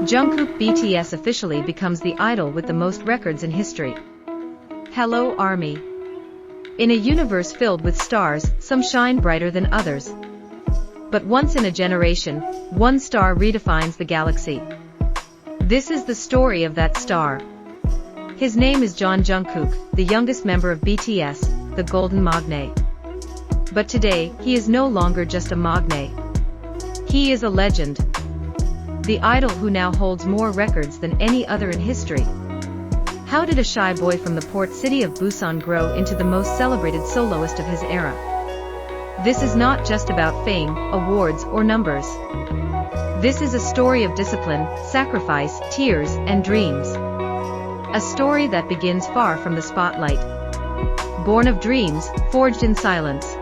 Jungkook BTS officially becomes the idol with the most records in history. Hello ARMY. In a universe filled with stars, some shine brighter than others. But once in a generation, one star redefines the galaxy. This is the story of that star. His name is Jeon Jungkook, the youngest member of BTS, the Golden Magne. But today, he is no longer just a Magne. He is a legend. The idol who now holds more records than any other in history. How did a shy boy from the port city of Busan grow into the most celebrated soloist of his era? This is not just about fame, awards, or numbers. This is a story of discipline, sacrifice, tears, and dreams. A story that begins far from the spotlight. Born of dreams, forged in silence.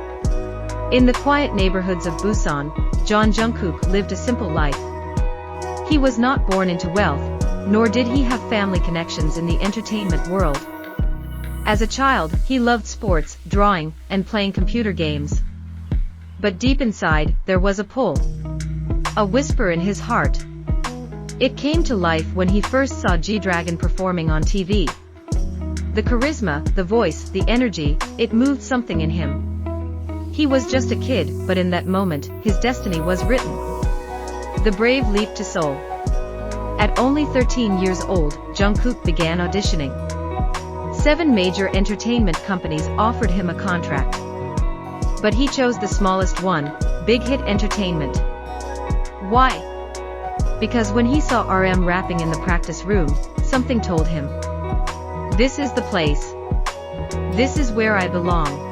In the quiet neighborhoods of Busan, Jeon Jungkook lived a simple life. He was not born into wealth, nor did he have family connections in the entertainment world. As a child, he loved sports, drawing, and playing computer games. But deep inside, there was a pull. A whisper in his heart. It came to life when he first saw G-Dragon performing on TV. The charisma, the voice, the energy, it moved something in him. He was just a kid, but in that moment, his destiny was written. The brave leap to Seoul. At only 13 years old, Jungkook began auditioning. 7 major entertainment companies offered him a contract. But he chose the smallest one, Big Hit Entertainment. Why? Because when he saw RM rapping in the practice room, something told him. This is the place. This is where I belong.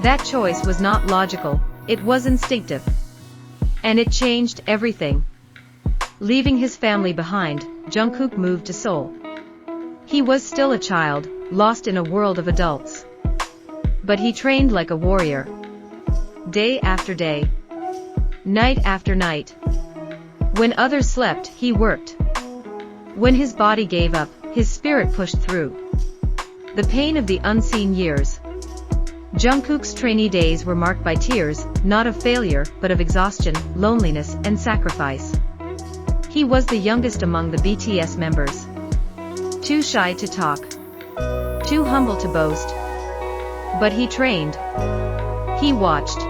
That choice was not logical, it was instinctive. And it changed everything. Leaving his family behind, Jungkook moved to Seoul. He was still a child, lost in a world of adults. But he trained like a warrior. Day after day. Night after night. When others slept, he worked. When his body gave up, his spirit pushed through. The pain of the unseen years. Jungkook's trainee days were marked by tears, not of failure, but of exhaustion, loneliness, and sacrifice. He was the youngest among the BTS members. Too shy to talk. Too humble to boast. But he trained. He watched.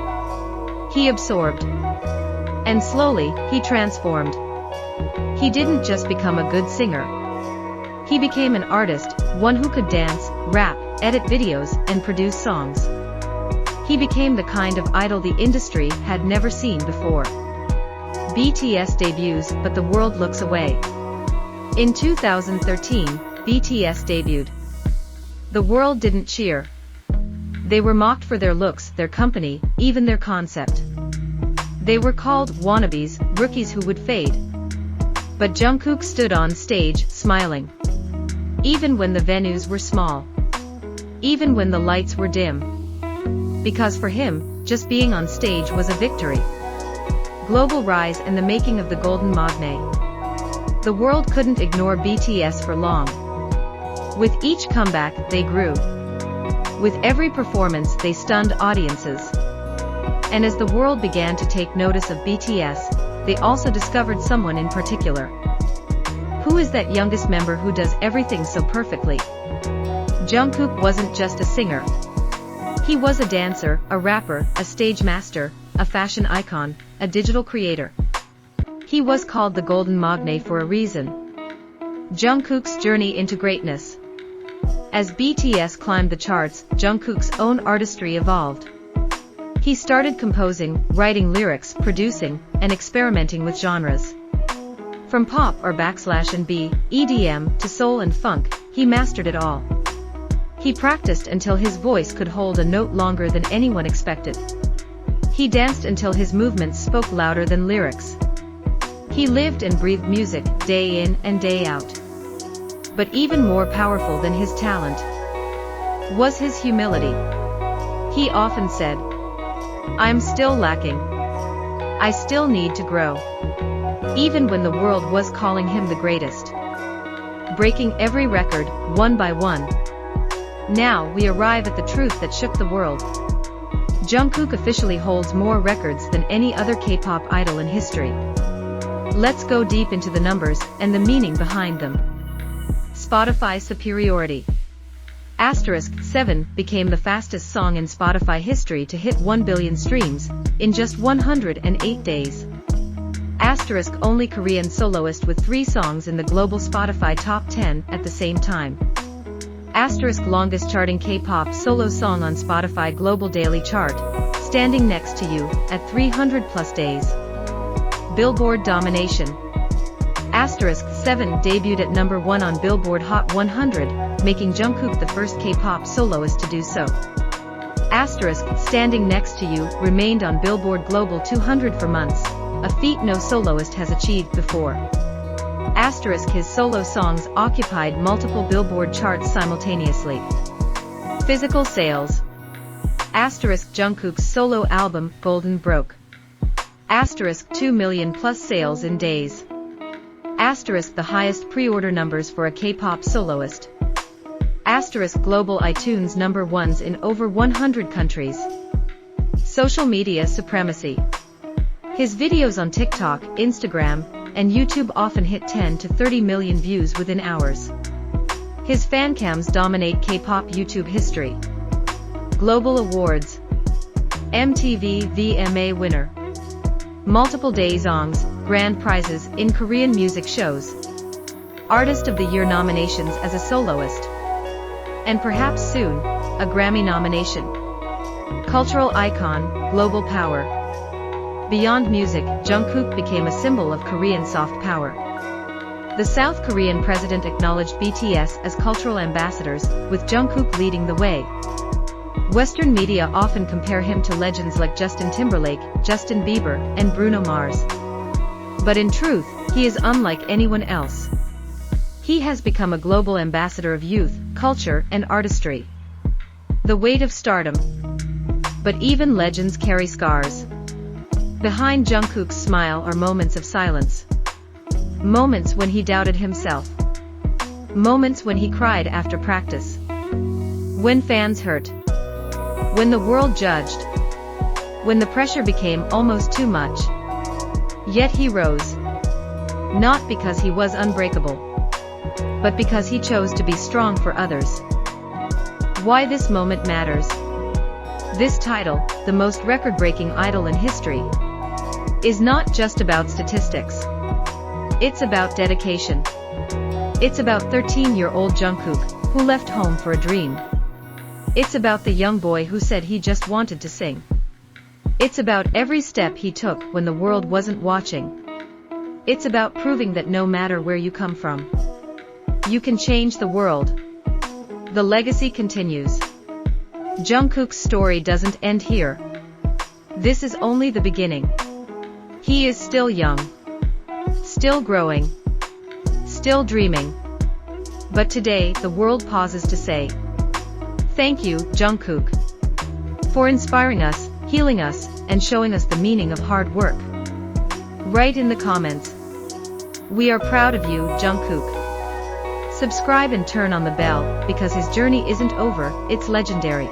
He absorbed. And slowly, he transformed. He didn't just become a good singer. He became an artist, one who could dance, rap, edit videos, and produce songs. He became the kind of idol the industry had never seen before. BTS debuts, but the world looks away. In 2013, BTS debuted. The world didn't cheer. They were mocked for their looks, their company, even their concept. They were called wannabes, rookies who would fade. But Jungkook stood on stage, smiling. Even when the venues were small. Even when the lights were dim. Because for him, just being on stage was a victory. Global rise and the making of the Golden Magne. The world couldn't ignore BTS for long. With each comeback, they grew. With every performance, they stunned audiences. And as the world began to take notice of BTS, they also discovered someone in particular. Who is that youngest member who does everything so perfectly? Jungkook wasn't just a singer. He was a dancer, a rapper, a stage master, a fashion icon, a digital creator. He was called the Golden Magne for a reason. Jungkook's journey into greatness. As BTS climbed the charts, Jungkook's own artistry evolved. He started composing, writing lyrics, producing, and experimenting with genres. From pop or /B, EDM, to soul and funk, he mastered it all. He practiced until his voice could hold a note longer than anyone expected. He danced until his movements spoke louder than lyrics. He lived and breathed music, day in and day out. But even more powerful than his talent was his humility. He often said, "I'm still lacking. I still need to grow." Even when the world was calling him the greatest. Breaking every record, one by one. Now we arrive at the truth that shook the world. Jungkook officially holds more records than any other K-pop idol in history. Let's go deep into the numbers and the meaning behind them. Spotify superiority. Asterisk 7 became the fastest song in Spotify history to hit 1 billion streams in just 108 days. Asterisk only Korean soloist with 3 songs in the global Spotify top 10 at the same time. Asterisk longest charting K-pop solo song on Spotify global daily chart, Standing Next to You, at 300 plus days. Billboard domination. Asterisk 7 debuted at number 1 on Billboard Hot 100, making Jungkook the first K-pop soloist to do so. Asterisk Standing Next to You remained on Billboard Global 200 for months, a feat no soloist has achieved before. Asterisk his solo songs occupied multiple Billboard charts simultaneously. Physical sales. Asterisk Jungkook's solo album, Golden broke. Asterisk 2 million plus sales in days. Asterisk the highest pre-order numbers for a K-pop soloist. Asterisk global iTunes number 1s in over 100 countries. Social media supremacy. His videos on TikTok, Instagram, and YouTube often hit 10 to 30 million views within hours. His fancams dominate K-pop YouTube history. Global awards. MTV VMA winner. Multiple daesongs, grand prizes in Korean music shows. Artist of the Year nominations as a soloist. And perhaps soon, a Grammy nomination. Cultural icon, global power. Beyond music, Jungkook became a symbol of Korean soft power. The South Korean president acknowledged BTS as cultural ambassadors, with Jungkook leading the way. Western media often compare him to legends like Justin Timberlake, Justin Bieber, and Bruno Mars. But in truth, he is unlike anyone else. He has become a global ambassador of youth, culture, and artistry. The weight of stardom. But even legends carry scars. Behind Jungkook's smile are moments of silence. Moments when he doubted himself. Moments when he cried after practice. When fans hurt. When the world judged. When the pressure became almost too much. Yet he rose. Not because he was unbreakable, but because he chose to be strong for others. Why this moment matters. This title, the most record-breaking idol in history, is not just about statistics. It's about dedication. It's about 13-year-old Jungkook, who left home for a dream. It's about the young boy who said he just wanted to sing. It's about every step he took when the world wasn't watching. It's about proving that no matter where you come from, you can change the world. The legacy continues. Jungkook's story doesn't end here. This is only the beginning. He is still young. Still growing. Still dreaming. But today, the world pauses to say, thank you, Jungkook, for inspiring us, healing us, and showing us the meaning of hard work. Write in the comments. We are proud of you, Jungkook. Subscribe and turn on the bell, because his journey isn't over, it's legendary.